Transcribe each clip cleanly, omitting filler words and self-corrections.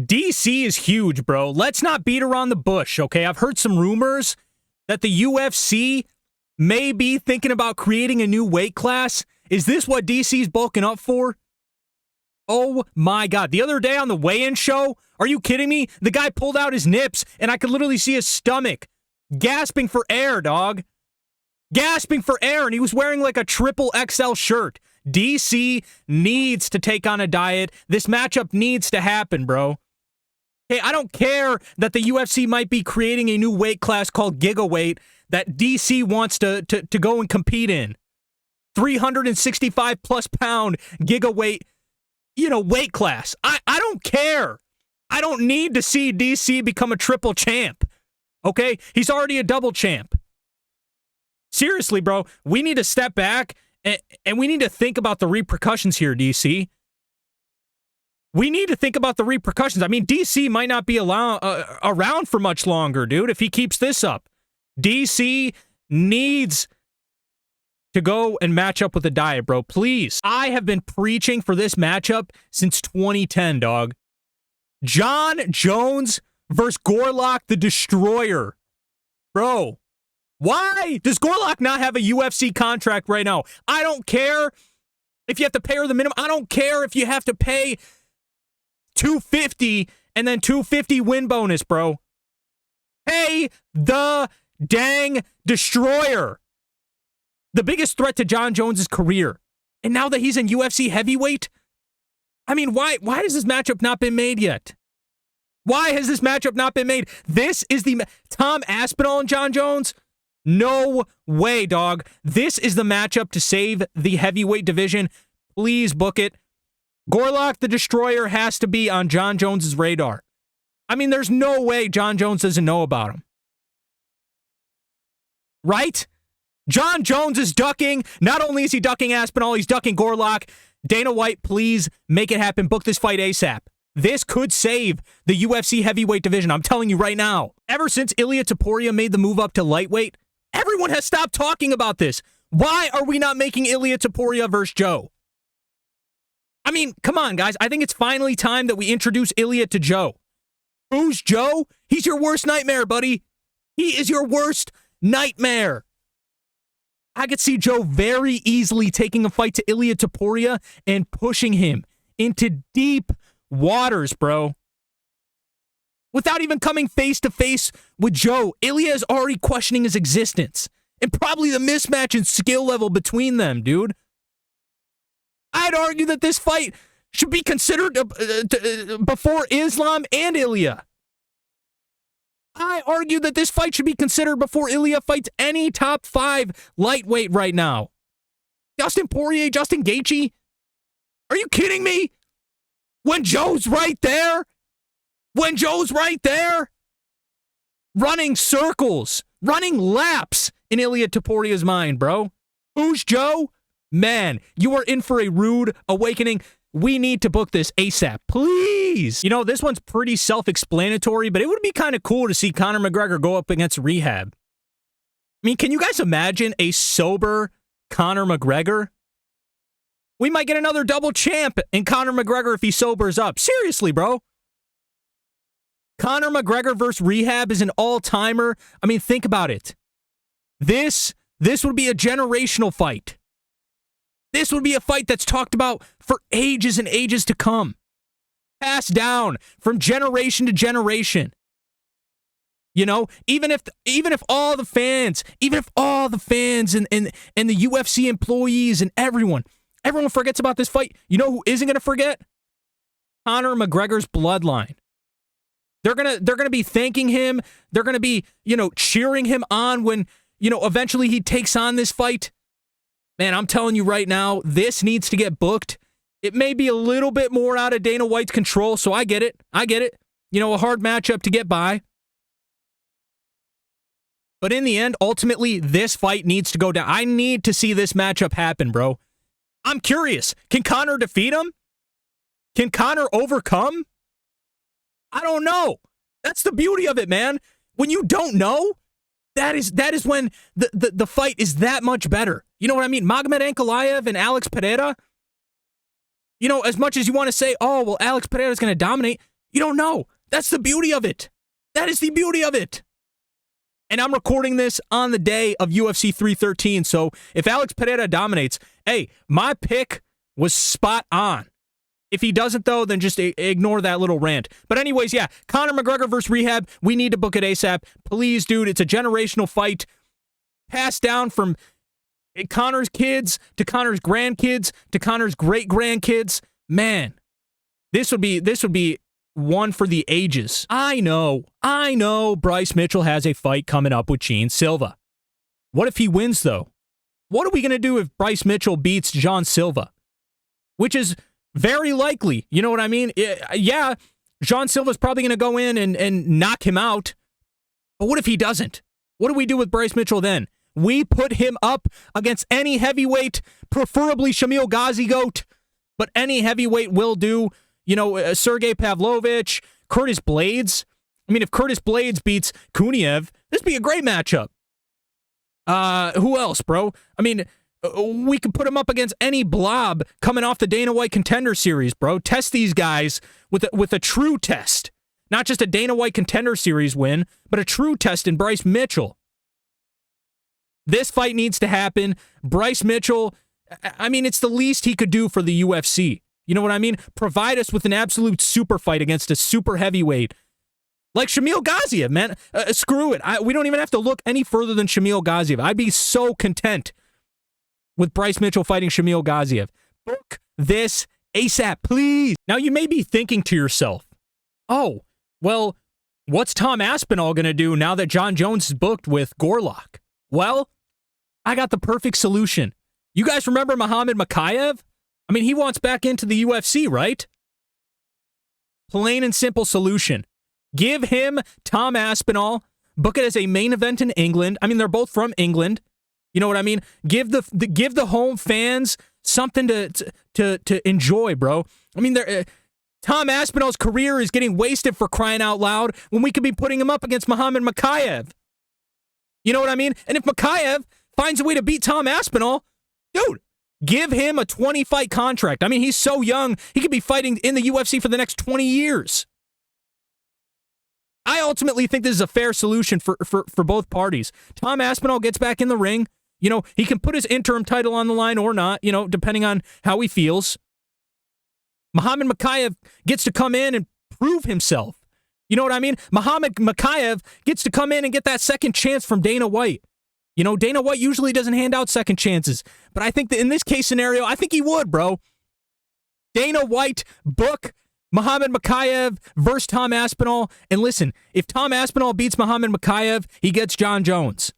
DC is huge, bro. Let's not beat around the bush, okay? I've heard some rumors that the UFC may be thinking about creating a new weight class. Is this what DC's bulking up for? Oh my God. The other day on the weigh-in show, are you kidding me? The guy pulled out his nips and I could literally see his stomach gasping for air, dog. Gasping for air, and he was wearing like a triple XL shirt. DC needs to take on a diet. This matchup needs to happen, bro. Hey, I don't care that the UFC might be creating a new weight class called Gigaweight that DC wants to go and compete in. 365 plus pound Gigaweight, weight class. I don't care. I don't need to see DC become a triple champ. Okay? He's already a double champ. Seriously, bro, we need to step back and we need to think about the repercussions here, DC. We need to think about the repercussions. I mean, DC might not be around for much longer, dude, if he keeps this up. DC needs to go and match up with the diet, bro. Please. I have been preaching for this matchup since 2010, dog. Jon Jones versus Gorlock the Destroyer. Bro. Why does Gorlock not have a UFC contract right now? I don't care if you have to pay her the minimum. I don't care if you have to pay $250 and then $250 win bonus, bro. Pay the dang Destroyer. The biggest threat to Jon Jones' career. And now that he's in UFC heavyweight, I mean, why has this matchup not been made yet? Why has this matchup not been made? This is the Tom Aspinall and Jon Jones. No way, dog. This is the matchup to save the heavyweight division. Please book it. Gorlock the Destroyer has to be on Jon Jones' radar. I mean, there's no way Jon Jones doesn't know about him. Right? Jon Jones is ducking. Not only is he ducking Aspinall, he's ducking Gorlock. Dana White, please make it happen. Book this fight ASAP. This could save the UFC heavyweight division. I'm telling you right now. Ever since Ilia Topuria made the move up to lightweight, everyone has stopped talking about this. Why are we not making Ilia Topuria versus Joe? I mean, come on, guys. I think it's finally time that we introduce Ilia to Joe. Who's Joe? He's your worst nightmare, buddy. He is your worst nightmare. I could see Joe very easily taking a fight to Ilia Topuria and pushing him into deep waters, bro. Without even coming face to face with Joe, Ilia is already questioning his existence and probably the mismatch in skill level between them, dude. I'd argue that this fight should be considered before Islam and Ilia. I argue that this fight should be considered before Ilia fights any top 5 lightweight right now. Dustin Poirier, Justin Gaethje? Are you kidding me? When Joe's right there? When Joe's right there? Running circles, running laps in Ilia Topuria's mind, bro. Who's Joe? Man, you are in for a rude awakening. We need to book this ASAP, please. You know, this one's pretty self-explanatory, but it would be kind of cool to see Conor McGregor go up against Rehab. I mean, can you guys imagine a sober Conor McGregor? We might get another double champ in Conor McGregor if he sobers up. Seriously, bro. Conor McGregor versus Rehab is an all-timer. I mean, think about it. This would be a generational fight. This would be a fight that's talked about for ages and ages to come. Passed down from generation to generation. You know, even if all the fans and the UFC employees and everyone forgets about this fight, you know who isn't going to forget? Conor McGregor's bloodline. They're gonna be thanking him. They're gonna be, cheering him on when, eventually he takes on this fight. Man, I'm telling you right now, this needs to get booked. It may be a little bit more out of Dana White's control, so I get it. A hard matchup to get by. But in the end, ultimately, this fight needs to go down. I need to see this matchup happen, bro. I'm curious. Can Conor defeat him? Can Conor overcome? I don't know. That's the beauty of it, man. When you don't know, that is when the fight is that much better. You know what I mean? Magomed Ankalaev and Alex Pereira. As much as you want to say, oh, well, Alex Pereira is going to dominate, You don't know. That's the beauty of it. That is the beauty of it. And I'm recording this on the day of UFC 313, so if Alex Pereira dominates, hey, my pick was spot on. If he doesn't, though, then just ignore that little rant. But anyways, yeah, Conor McGregor versus Rehab. We need to book it ASAP. Please, dude, it's a generational fight. Passed down from Conor's kids to Conor's grandkids to Conor's great-grandkids. Man, this would be one for the ages. I know Bryce Mitchell has a fight coming up with Gene Silva. What if he wins, though? What are we going to do if Bryce Mitchell beats John Silva? Which is very likely. You know what I mean? Yeah, John Silva's probably going to go in and knock him out. But what if he doesn't? What do we do with Bryce Mitchell then? We put him up against any heavyweight, preferably Shamil Ghazi Goat, but any heavyweight will do. You know, Sergey Pavlovich, Curtis Blades. I mean, if Curtis Blades beats Kuniev, this would be a great matchup. Who else, bro? I mean, we could put him up against any blob coming off the Dana White Contender Series, bro. Test these guys with a true test. Not just a Dana White Contender Series win, but a true test in Bryce Mitchell. This fight needs to happen. Bryce Mitchell, I mean, it's the least he could do for the UFC. You know what I mean? Provide us with an absolute super fight against a super heavyweight. Like Shamil Gaziev, man. Screw it. We don't even have to look any further than Shamil Gaziev. I'd be so content with Bryce Mitchell fighting Shamil Gaziev. Book this ASAP, please. Now, you may be thinking to yourself, oh, well, what's Tom Aspinall going to do now that Jon Jones is booked with Gorlock? Well, I got the perfect solution. You guys remember Muhammad Mokaev? I mean, he wants back into the UFC, right? Plain and simple solution. Give him Tom Aspinall. Book it as a main event in England. I mean, they're both from England. You know what I mean? Give the home fans something to enjoy, bro. I mean, Tom Aspinall's career is getting wasted for crying out loud when we could be putting him up against Muhammad Mokaev. You know what I mean? And if Mokaev finds a way to beat Tom Aspinall, dude, give him a 20-fight contract. I mean, he's so young, he could be fighting in the UFC for the next 20 years. I ultimately think this is a fair solution for both parties. Tom Aspinall gets back in the ring. You know, he can put his interim title on the line or not, you know, depending on how he feels. Muhammad Mokaev gets to come in and prove himself. You know what I mean? Muhammad Mokaev gets to come in and get that second chance from Dana White. You know, Dana White usually doesn't hand out second chances, but I think that in this case scenario, I think he would, bro. Dana White, book Muhammad Mokaev versus Tom Aspinall. And listen, if Tom Aspinall beats Muhammad Mokaev, he gets Jon Jones.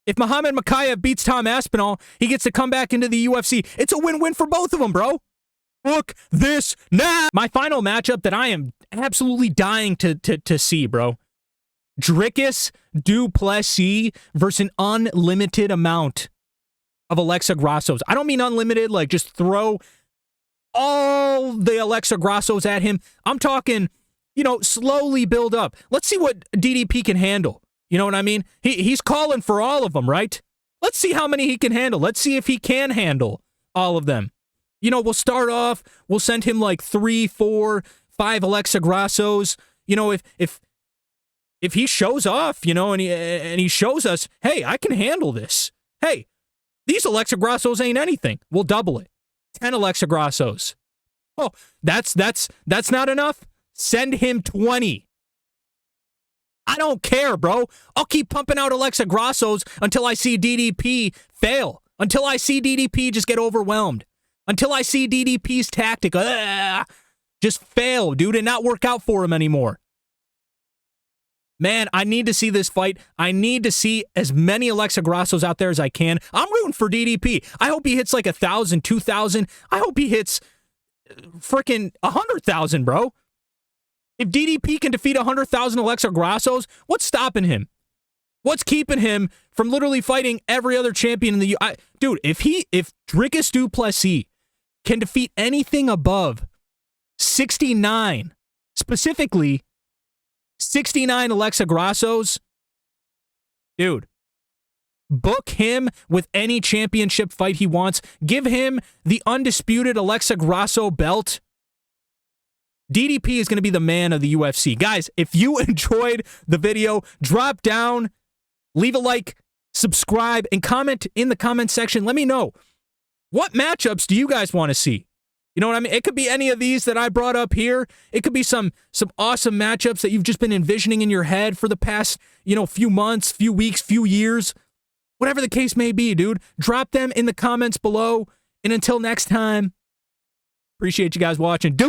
If Muhammad Mokaev beats Tom Aspinall, he gets to come back into the UFC. It's a win-win for both of them, bro. Book this now. My final matchup that I am absolutely dying to see, bro. Dricus Du Plessis versus an unlimited amount of Alexa Grassos. I don't mean unlimited, like just throw all the Alexa Grassos at him. I'm talking, you know, slowly build up. Let's see what DDP can handle. You know what I mean? He's calling for all of them, right? Let's see how many he can handle. Let's see if he can handle all of them. You know, we'll start off, we'll send him like 3, 4, 5 Alexa Grassos. You know, if he shows off, you know, and he shows us, hey, I can handle this. Hey, these Alexa Grassos ain't anything. We'll double it. 10 Alexa Grassos. Oh, that's not enough? Send him 20. I don't care, bro. I'll keep pumping out Alexa Grassos until I see DDP fail. Until I see DDP just get overwhelmed. Until I see DDP's tactic just fail, dude, and not work out for him anymore. Man, I need to see this fight. I need to see as many Alexa Grassos out there as I can. I'm rooting for DDP. I hope he hits like 1,000, 2,000. I hope he hits freaking 100,000, bro. If DDP can defeat 100,000 Alexa Grassos, what's stopping him? What's keeping him from literally fighting every other champion in the dude, if Dricus Du Plessis can defeat anything above 69, specifically 69 Alexa Grassos, dude, book him with any championship fight he wants. Give him the undisputed Alexa Grasso belt. DDP is going to be the man of the UFC. Guys, if you enjoyed the video, drop down, leave a like, subscribe, and comment in the comment section. Let me know, what matchups do you guys want to see? You know what I mean? It could be any of these that I brought up here. It could be some awesome matchups that you've just been envisioning in your head for the past, few months, few weeks, few years. Whatever the case may be, dude. Drop them in the comments below. And until next time, appreciate you guys watching. Deuces.